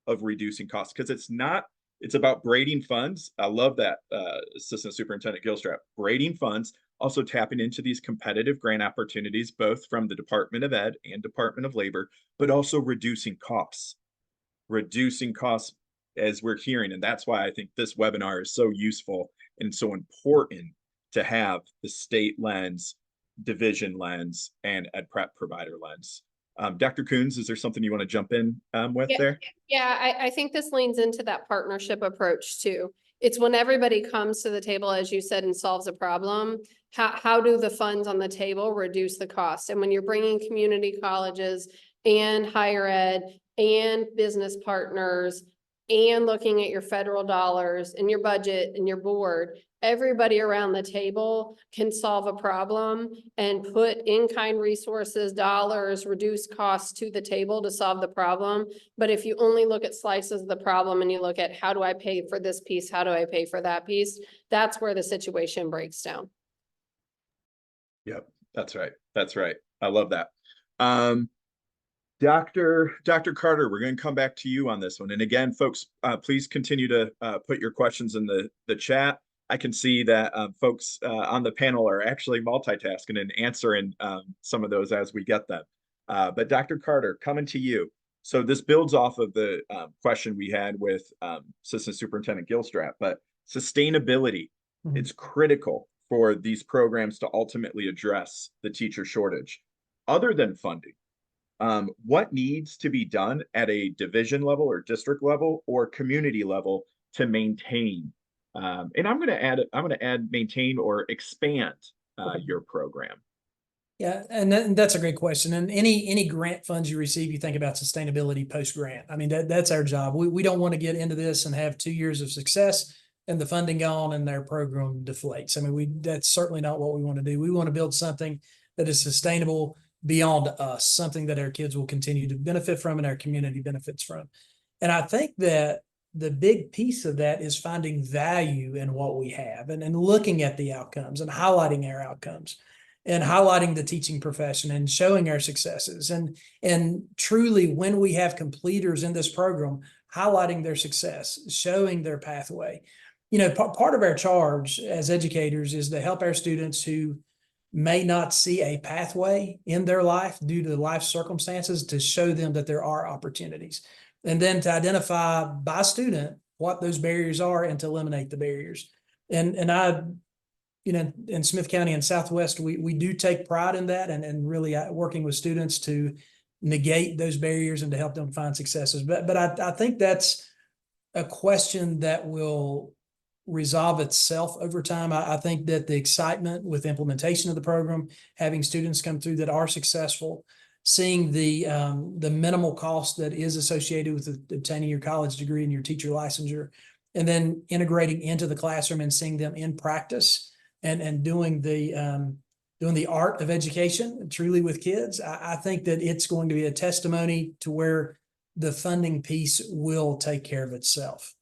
of reducing costs, because it's about braiding funds. I love that, Assistant Superintendent Gilstrap, braiding funds, also tapping into these competitive grant opportunities, both from the Department of Ed and Department of Labor, but also reducing costs as we're hearing. And that's why I think this webinar is so useful and so important to have the state lens, division lens, and ed prep provider lens. Dr. Coons, is there something you want to jump in with there? Yeah, I think this leans into that partnership approach too. It's when everybody comes to the table, as you said, and solves a problem. How do the funds on the table reduce the cost? And when you're bringing community colleges and higher ed and business partners and looking at your federal dollars and your budget and your board, everybody around the table can solve a problem and put in-kind resources, dollars, reduce costs to the table to solve the problem. But if you only look at slices of the problem and you look at how do I pay for this piece, how do I pay for that piece, that's where the situation breaks down. Yep, that's right. That's right. I love that. Dr. Carter, we're going to come back to you on this one. And again, folks, please continue to put your questions in the chat. I can see that folks on the panel are actually multitasking and answering some of those as we get them. But Dr. Carter, coming to you. So this builds off of the question we had with Assistant Superintendent Gilstrap, but sustainability, it's critical for these programs to ultimately address the teacher shortage. Other than funding, what needs to be done at a division level or district level or community level to maintain? And I'm going to add maintain or expand your program. Yeah, and that's a great question. And any grant funds you receive, you think about sustainability post-grant. I mean, that's our job. We don't want to get into this and have 2 years of success and the funding gone and their program deflates. I mean, that's certainly not what we want to do. We want to build something that is sustainable beyond us, something that our kids will continue to benefit from and our community benefits from. And I think that the big piece of that is finding value in what we have and looking at the outcomes and highlighting our outcomes and highlighting the teaching profession and showing our successes. And truly, when we have completers in this program, highlighting their success, showing their pathway. Part of our charge as educators is to help our students who may not see a pathway in their life due to life circumstances, to show them that there are opportunities. and then to identify by student what those barriers are and to eliminate the barriers. And I, you know, in Smyth County and Southwest, we do take pride in that and really working with students to negate those barriers and to help them find successes. But I think that's a question that will resolve itself over time. I think that the excitement with implementation of the program, having students come through that are successful, seeing the minimal cost that is associated with obtaining your college degree and your teacher licensure, and then integrating into the classroom and seeing them in practice and doing the art of education truly with kids. I think that it's going to be a testimony to where the funding piece will take care of itself.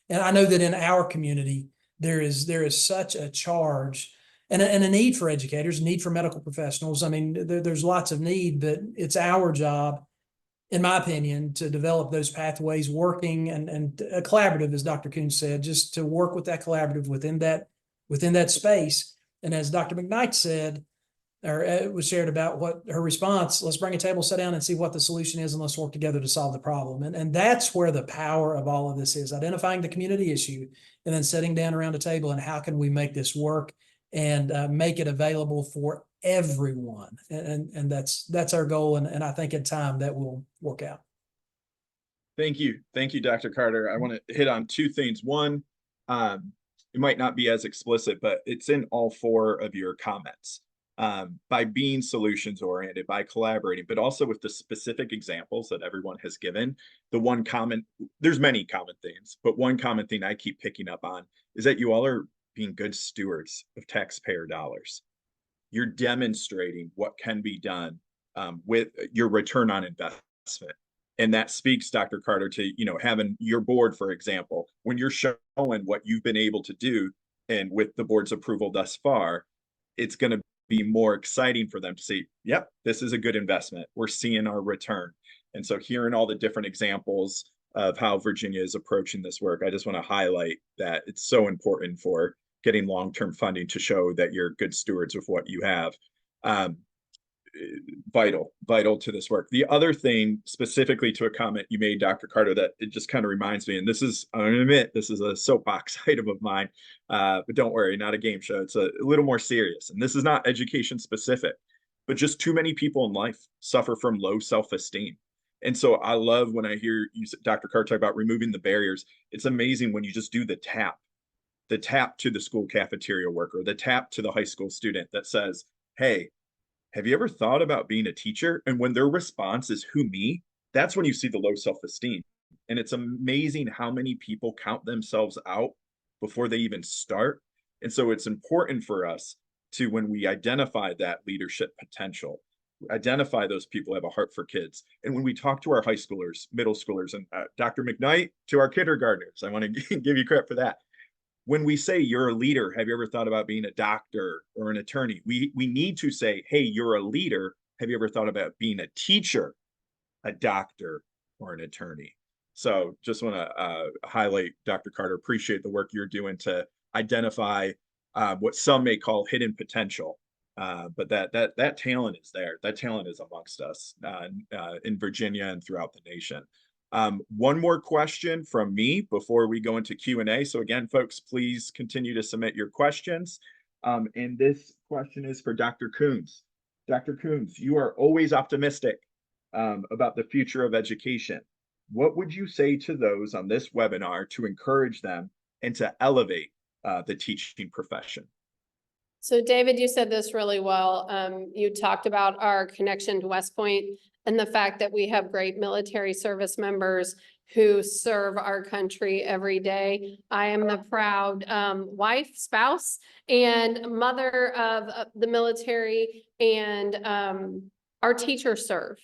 And I know that in our community, there is such a charge and a need for educators, a need for medical professionals. I mean, there's lots of need, but it's our job, in my opinion, to develop those pathways, working and a collaborative, as Dr. Coons said, just to work with that collaborative within that space. And as Dr. McKnight said, or was shared about what her response, let's bring a table, sit down and see what the solution is, and let's work together to solve the problem. And that's where the power of all of this is, identifying the community issue and then sitting down around a table and how can we make this work and make it available for everyone. And that's our goal. And I think in time that will work out. Thank you. Thank you, Dr. Carter. I want to hit on two things. One, it might not be as explicit, but it's in all four of your comments. By being solutions oriented, by collaborating, but also with the specific examples that everyone has given, there's many common things, but one common thing I keep picking up on is that you all are being good stewards of taxpayer dollars. You're demonstrating what can be done with your return on investment. And that speaks, Dr. Carter, to, you know, having your board, for example, when you're showing what you've been able to do and with the board's approval thus far, it's going to be more exciting for them to see, yep, this is a good investment. We're seeing our return. And so hearing all the different examples of how Virginia is approaching this work, I just want to highlight that it's so important for getting long-term funding to show that you're good stewards of what you have. Vital to this work. The other thing, specifically to a comment you made, Dr. Carter, that it just kind of reminds me, and this is, I'm going to admit, this is a soapbox item of mine, but don't worry, not a game show. It's a little more serious. And this is not education specific, but just too many people in life suffer from low self-esteem. And so I love when I hear you, Dr. Carter, talk about removing the barriers. It's amazing when you just do the tap to the school cafeteria worker, the tap to the high school student that says, hey, have you ever thought about being a teacher? And when their response is, who, me? That's when you see the low self-esteem. And it's amazing how many people count themselves out before they even start. And so it's important for us to, when we identify that leadership potential, identify those people who have a heart for kids. And when we talk to our high schoolers, middle schoolers, and Dr. McKnight, to our kindergartners, I want to give you credit for that. When we say you're a leader, have you ever thought about being a doctor or an attorney? We need to say, hey, you're a leader. Have you ever thought about being a teacher, a doctor, or an attorney? So just want to highlight, Dr. Carter, appreciate the work you're doing to identify what some may call hidden potential. But that talent is there. That talent is amongst us in Virginia and throughout the nation. One more question from me before we go into Q&A. So again, folks, please continue to submit your questions. And this question is for Dr. Coons. Dr. Coons, you are always optimistic about the future of education. What would you say to those on this webinar to encourage them and to elevate the teaching profession? So David, you said this really well. You talked about our connection to West Point and the fact that we have great military service members who serve our country every day. I am the proud wife, spouse, and mother of the military, and our teachers serve.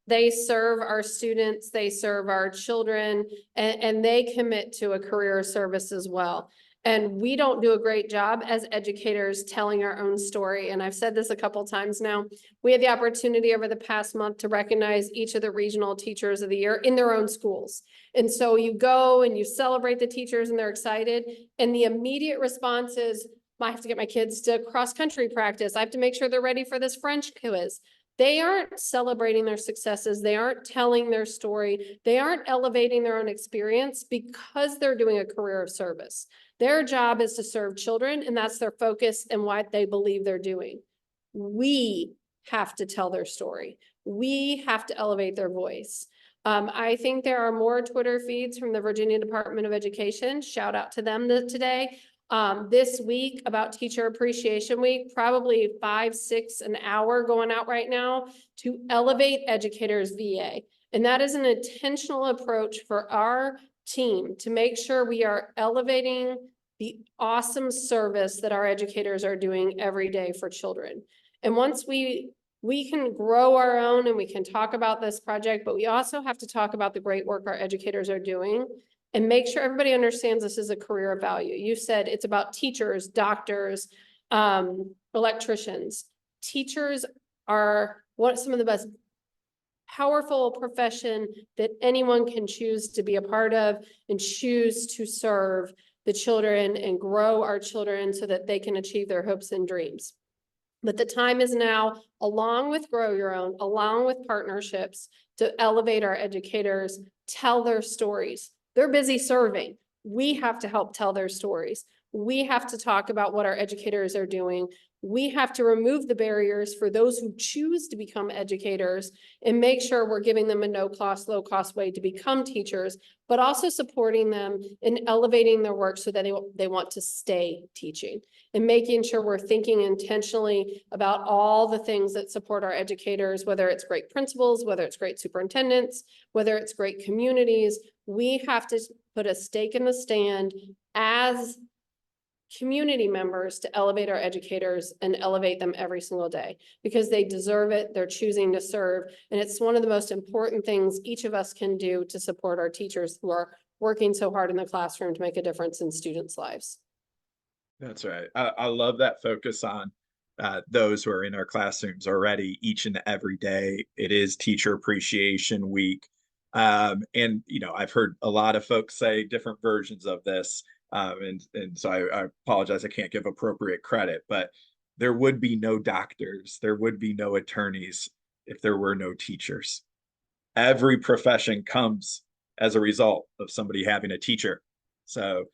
They serve our students, they serve our children, and they commit to a career of service as well. And we don't do a great job as educators telling our own story. And I've said this a couple times now. We had the opportunity over the past month to recognize each of the regional teachers of the year in their own schools. And so you go and you celebrate the teachers and they're excited. And the immediate response is, I have to get my kids to cross-country practice. I have to make sure they're ready for this French quiz. They aren't celebrating their successes. They aren't telling their story. They aren't elevating their own experience because they're doing a career of service. Their job is to serve children, and that's their focus and what they believe they're doing. We have to tell their story. We have to elevate their voice. I think there are more Twitter feeds from the Virginia Department of Education. Shout out to them today. This week about Teacher Appreciation Week, probably 5, 6 an hour going out right now to elevate educators VA. And that is an intentional approach for our team to make sure we are elevating the awesome service that our educators are doing every day for children. And once we can grow our own and we can talk about this project, but we also have to talk about the great work our educators are doing and make sure everybody understands this is a career of value. You said it's about teachers, doctors, electricians. Teachers are some of the best powerful profession that anyone can choose to be a part of and choose to serve the children and grow our children so that they can achieve their hopes and dreams. But the time is now, along with Grow Your Own, along with partnerships, to elevate our educators, tell their stories. They're busy serving. We have to help tell their stories. We have to talk about what our educators are doing. We have to remove the barriers for those who choose to become educators and make sure we're giving them a no-cost, low-cost way to become teachers, but also supporting them in elevating their work so that they want to stay teaching and making sure we're thinking intentionally about all the things that support our educators, whether it's great principals, whether it's great superintendents, whether it's great communities. We have to put a stake in the stand as community members to elevate our educators and elevate them every single day because they deserve it. They're choosing to serve. And it's one of the most important things each of us can do to support our teachers who are working so hard in the classroom to make a difference in students' lives. That's right. I love that focus on those who are in our classrooms already each and every day. It is Teacher Appreciation Week. And, you know, I've heard a lot of folks say different versions of this. And so I apologize, I can't give appropriate credit, but there would be no doctors, there would be no attorneys if there were no teachers. Every profession comes as a result of somebody having a teacher. So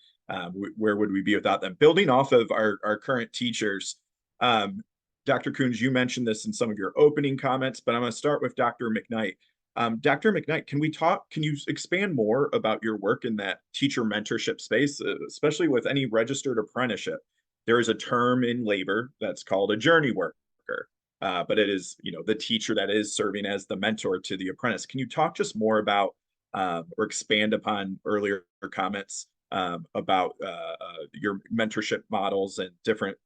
where would we be without them? Building off of our current teachers, Dr. Coons, you mentioned this in some of your opening comments, but I'm going to start with Dr. McKnight. Dr. McKnight, can you expand more about your work in that teacher mentorship space, especially with any registered apprenticeship? There is a term in labor that's called a journey worker, but it is, you know, the teacher that is serving as the mentor to the apprentice. Can you talk just more about or expand upon earlier comments about your mentorship models and different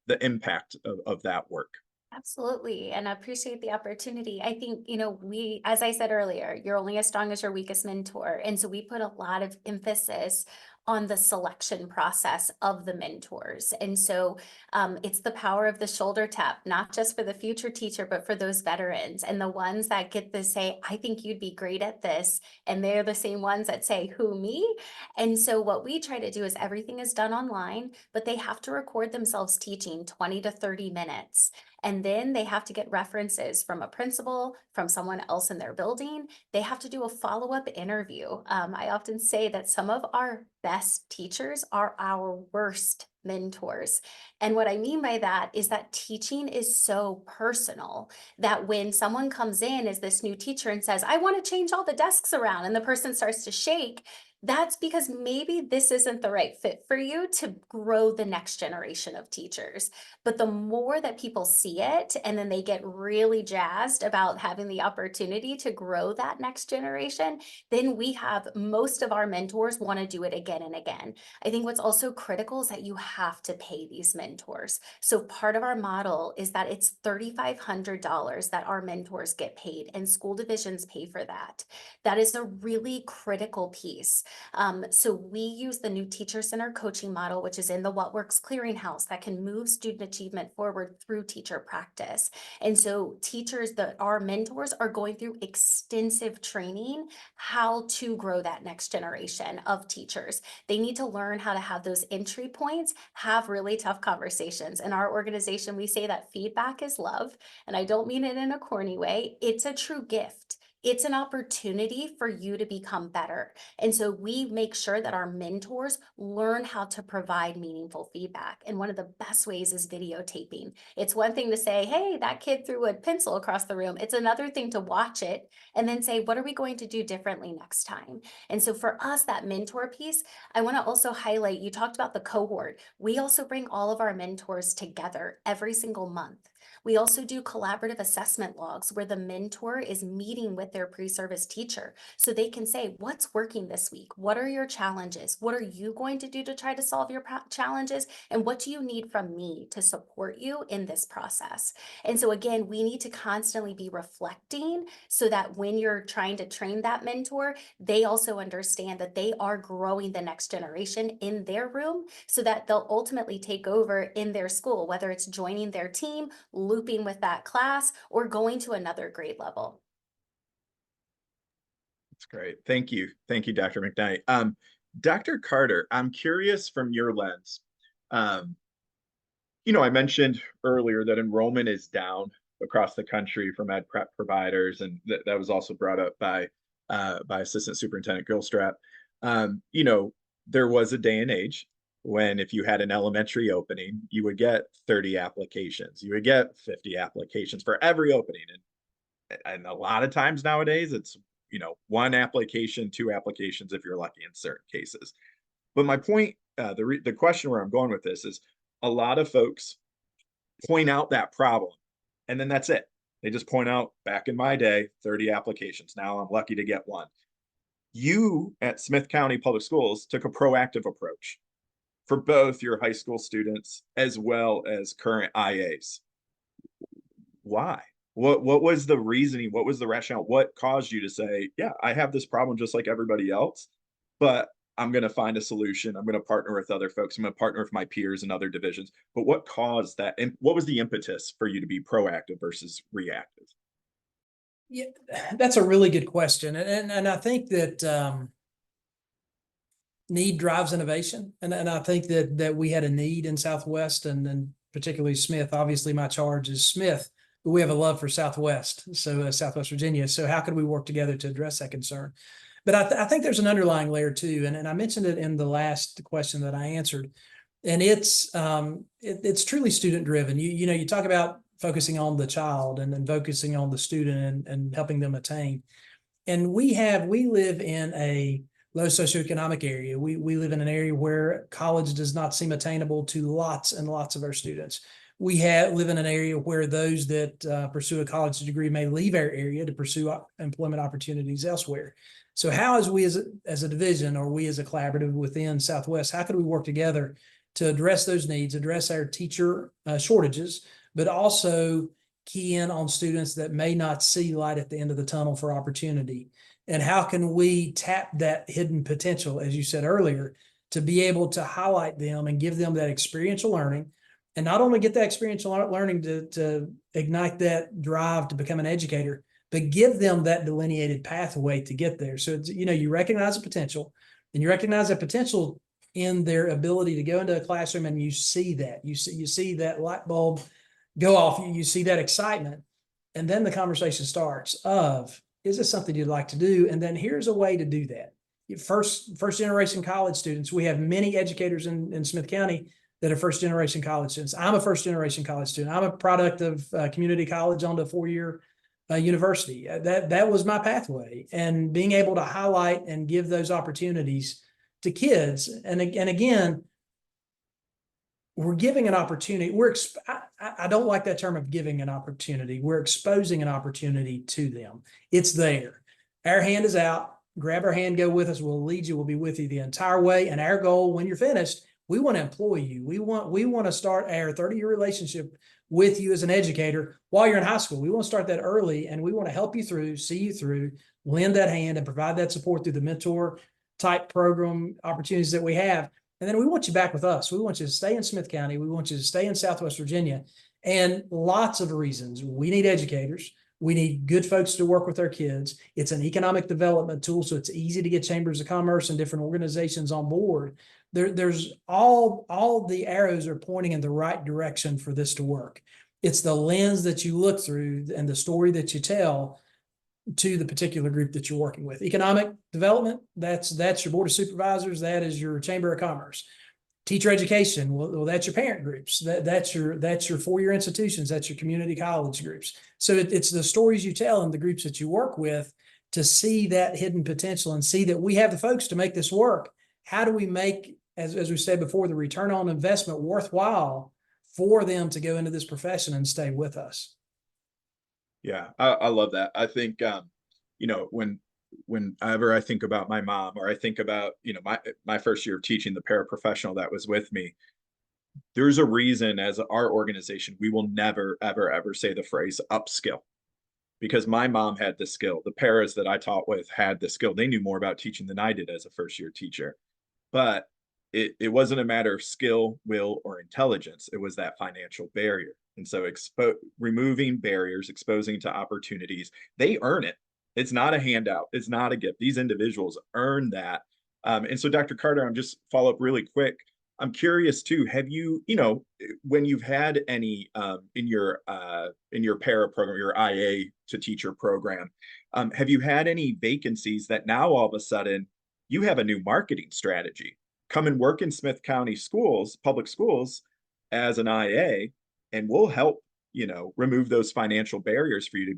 the impact of that work? Absolutely. And I appreciate the opportunity. I think, you know, as I said earlier, you're only as strong as your weakest mentor. And so we put a lot of emphasis on the selection process of the mentors. And so it's the power of the shoulder tap, not just for the future teacher, but for those veterans and the ones that get to say, I think you'd be great at this. And they're the same ones that say, who, me? And so what we try to do is everything is done online, but they have to record themselves teaching 20 to 30 minutes. And then they have to get references from a principal, from someone else in their building. They have to do a follow-up interview. I often say that some of our best teachers are our worst mentors. And what I mean by that is that teaching is so personal that when someone comes in as this new teacher and says, I want to change all the desks around, and the person starts to shake, that's because maybe this isn't the right fit for you to grow the next generation of teachers. But the more that people see it, and then they get really jazzed about having the opportunity to grow that next generation, then we have most of our mentors want to do it again and again. I think what's also critical is that you have to pay these mentors. So part of our model is that it's $3,500 that our mentors get paid, and school divisions pay for that. That is a really critical piece. So we use the new Teacher Center coaching model, which is in the What Works Clearinghouse, that can move student achievement forward through teacher practice. And so teachers that our mentors are going through extensive training how to grow that next generation of teachers. They need to learn how to have those entry points, have really tough conversations. In our organization, we say that feedback is love, and I don't mean it in a corny way. It's a true gift. It's an opportunity for you to become better. And so we make sure that our mentors learn how to provide meaningful feedback. And one of the best ways is videotaping. It's one thing to say, hey, that kid threw a pencil across the room. It's another thing to watch it and then say, what are we going to do differently next time? And so for us, that mentor piece, I want to also highlight, you talked about the cohort. We also bring all of our mentors together every single month. We also do collaborative assessment logs where the mentor is meeting with their pre-service teacher so they can say, what's working this week? What are your challenges? What are you going to do to try to solve your challenges? And what do you need from me to support you in this process? And so again, we need to constantly be reflecting so that when you're trying to train that mentor, they also understand that they are growing the next generation in their room so that they'll ultimately take over in their school, whether it's joining their team, looping with that class, or going to another grade level. That's great. Thank you. Thank you, Dr. McKnight. Dr. Carter, I'm curious from your lens. You know, I mentioned earlier that enrollment is down across the country from ed prep providers, and that was also brought up by Assistant Superintendent Gilstrap. You know, there was a day and age when if you had an elementary opening, you would get 30 applications. You would get 50 applications for every opening. And a lot of times nowadays, it's, you know, 1 application, 2 applications if you're lucky in certain cases. But my point, the question where I'm going with this is a lot of folks point out that problem and then that's it. They just point out, back in my day, 30 applications. Now I'm lucky to get 1. You at Smyth County Public Schools took a proactive approach for both your high school students as well as current IAs. Why? What was the reasoning? What was the rationale? What caused you to say, yeah, I have this problem just like everybody else, but I'm going to find a solution. I'm going to partner with other folks. I'm going to partner with my peers in other divisions. But what caused that? And what was the impetus for you to be proactive versus reactive? Yeah, that's a really good question. And I think that need drives innovation. And I think that we had a need in Southwest and particularly Smyth. Obviously, my charge is Smyth, but we have a love for Southwest, so Southwest Virginia. So how could we work together to address that concern? But I think there's an underlying layer too, and I mentioned it in the last question that I answered, and it's truly student driven. You know, you talk about focusing on the child and then focusing on the student and helping them attain. And we live in a low socioeconomic area. We live in an area where college does not seem attainable to lots and lots of our students. We live in an area where those that pursue a college degree may leave our area to pursue employment opportunities elsewhere. So how, as we as a division or we as a collaborative within Southwest, how could we work together to address those needs, address our teacher shortages, but also key in on students that may not see light at the end of the tunnel for opportunity? And how can we tap that hidden potential, as you said earlier, to be able to highlight them and give them that experiential learning, and not only get that experiential learning to ignite that drive to become an educator, but give them that delineated pathway to get there. So, you know, you recognize the potential, and you recognize that potential in their ability to go into a classroom, and you see that. You see that light bulb go off, you see that excitement, and then the conversation starts of, is this something you'd like to do? And then here's a way to do that. First generation college students, we have many educators in Smyth County that are first generation college students. I'm a first generation college student. I'm a product of community college on to 4-year university. That was my pathway, and being able to highlight and give those opportunities to kids. And again, we're giving an opportunity. I don't like that term of giving an opportunity. We're exposing an opportunity to them. It's there. Our hand is out. Grab our hand, go with us. We'll lead you. We'll be with you the entire way. And our goal, when you're finished, we want to employ you. We want to start our 30-year relationship with you as an educator while you're in high school. We want to start that early, and we want to help you through, see you through, lend that hand, and provide that support through the mentor type program opportunities that we have. And then we want you back with us. We want you to stay in Smyth County. We want you to stay in Southwest Virginia. And lots of reasons. We need educators. We need good folks to work with our kids. It's an economic development tool, so it's easy to get chambers of commerce and different organizations on board. There's all the arrows are pointing in the right direction for this to work. It's the lens that you look through and the story that you tell to the particular group that you're working with. Economic development, that's your board of supervisors, that is your chamber of commerce. Teacher education, well, that's your parent groups, that's your four-year institutions, that's your community college groups. So it's the stories you tell and the groups that you work with to see that hidden potential and see that we have the folks to make this work. How do we make, as we said before, the return on investment worthwhile for them to go into this profession and stay with us? Yeah, I love that. I think, you know, whenever I think about my mom, or I think about, you know, my first year of teaching, the paraprofessional that was with me, there's a reason as our organization, we will never, ever, ever say the phrase upskill, because my mom had the skill. The paras that I taught with had the skill. They knew more about teaching than I did as a first year teacher, but it wasn't a matter of skill, will, or intelligence. It was that financial barrier. And so removing barriers, exposing to opportunities, they earn it. It's not a handout. It's not a gift. These individuals earn that. And so Dr. Carter, I'm just follow up really quick. I'm curious too, have you, you know, when you've had any in your para program, your IA to teacher program, have you had any vacancies that now all of a sudden you have a new marketing strategy? Come and work in Smyth County schools, public schools, as an IA, and we'll help, you know, remove those financial barriers for you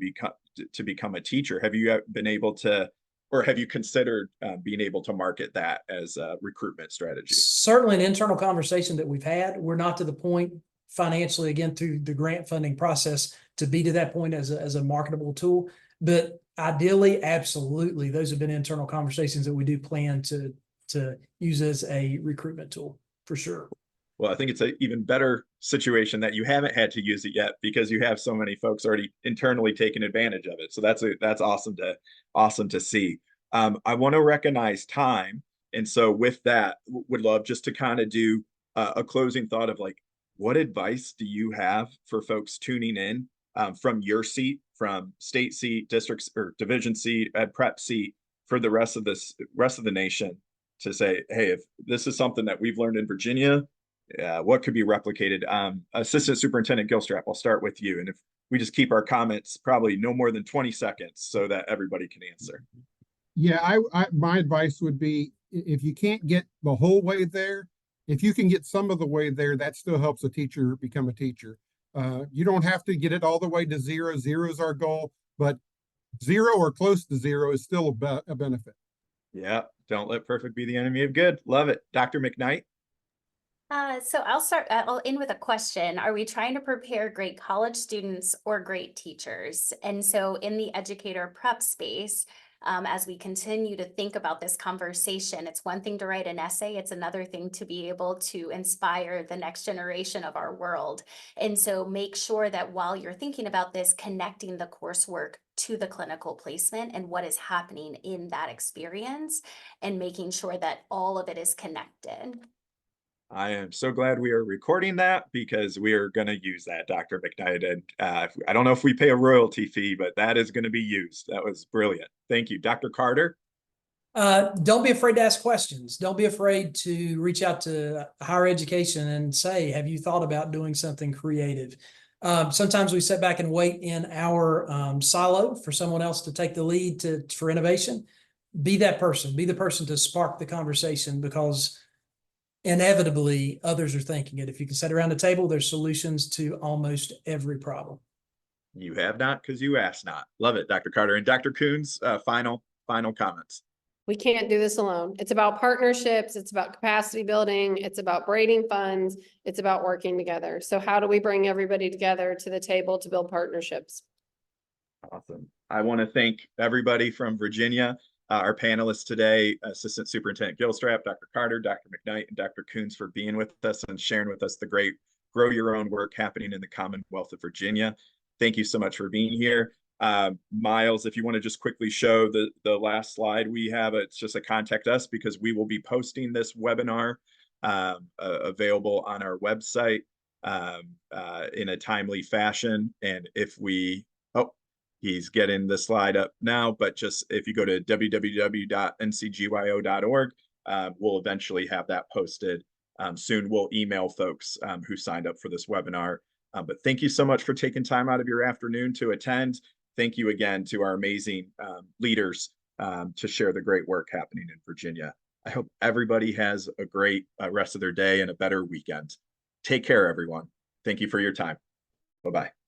to become a teacher. Have you been able to, or have you considered being able to market that as a recruitment strategy? Certainly an internal conversation that we've had. We're not to the point financially, again, through the grant funding process, to be to that point as a marketable tool. But ideally, absolutely, those have been internal conversations that we do plan to use as a recruitment tool for sure. Well, I think it's an even better situation that you haven't had to use it yet, because you have so many folks already internally taking advantage of it. So that's awesome to see. I want to recognize time. And so with that, would love just to kind of do a closing thought of like, what advice do you have for folks tuning in from your seat, from state seat, districts, or division seat, ed prep seat, for the rest of the nation, to say, hey, if this is something that we've learned in Virginia, what could be replicated? Assistant Superintendent Gilstrap, I'll start with you. And if we just keep our comments probably no more than 20 seconds so that everybody can answer. Yeah, my advice would be, if you can't get the whole way there, if you can get some of the way there, that still helps a teacher become a teacher. You don't have to get it all the way to zero. Zero is our goal, but zero or close to zero is still a benefit. Yeah, don't let perfect be the enemy of good. Love it. Dr. McKnight? So I'll end with a question. Are we trying to prepare great college students or great teachers? And so in the educator prep space, as we continue to think about this conversation, it's one thing to write an essay, it's another thing to be able to inspire the next generation of our world. And so make sure that while you're thinking about this, connecting the coursework to the clinical placement and what is happening in that experience, and making sure that all of it is connected. I am so glad we are recording that, because we are going to use that, Dr. McKnight. And I don't know if we pay a royalty fee, but that is going to be used. That was brilliant. Thank you. Dr. Carter? Don't be afraid to ask questions. Don't be afraid to reach out to higher education and say, have you thought about doing something creative? Sometimes we sit back and wait in our silo for someone else to take the lead for innovation. Be that person. Be the person to spark the conversation, because inevitably others are thinking it. If you can sit around the table, there's solutions to almost every problem. You have not, because you asked not. Love it, Dr. Carter. And Dr. Coons, final comments. We can't do this alone. It's about partnerships. It's about capacity building. It's about braiding funds. It's about working together. So how do we bring everybody together to the table to build partnerships? Awesome. I want to thank everybody from Virginia, our panelists today, Assistant Superintendent Gilstrap, Dr. Carter, Dr. McKnight, and Dr. Coons, for being with us and sharing with us the great grow your own work happening in the Commonwealth of Virginia. Thank you so much for being here. Miles, if you want to just quickly show the last slide we have, it's just a contact us, because we will be posting this webinar available on our website in a timely fashion. And if we, he's getting the slide up now, but just if you go to www.ncgyo.org, we'll eventually have that posted. Soon we'll email folks who signed up for this webinar. But thank you so much for taking time out of your afternoon to attend. Thank you again to our amazing leaders to share the great work happening in Virginia. I hope everybody has a great rest of their day and a better weekend. Take care, everyone. Thank you for your time. Bye-bye.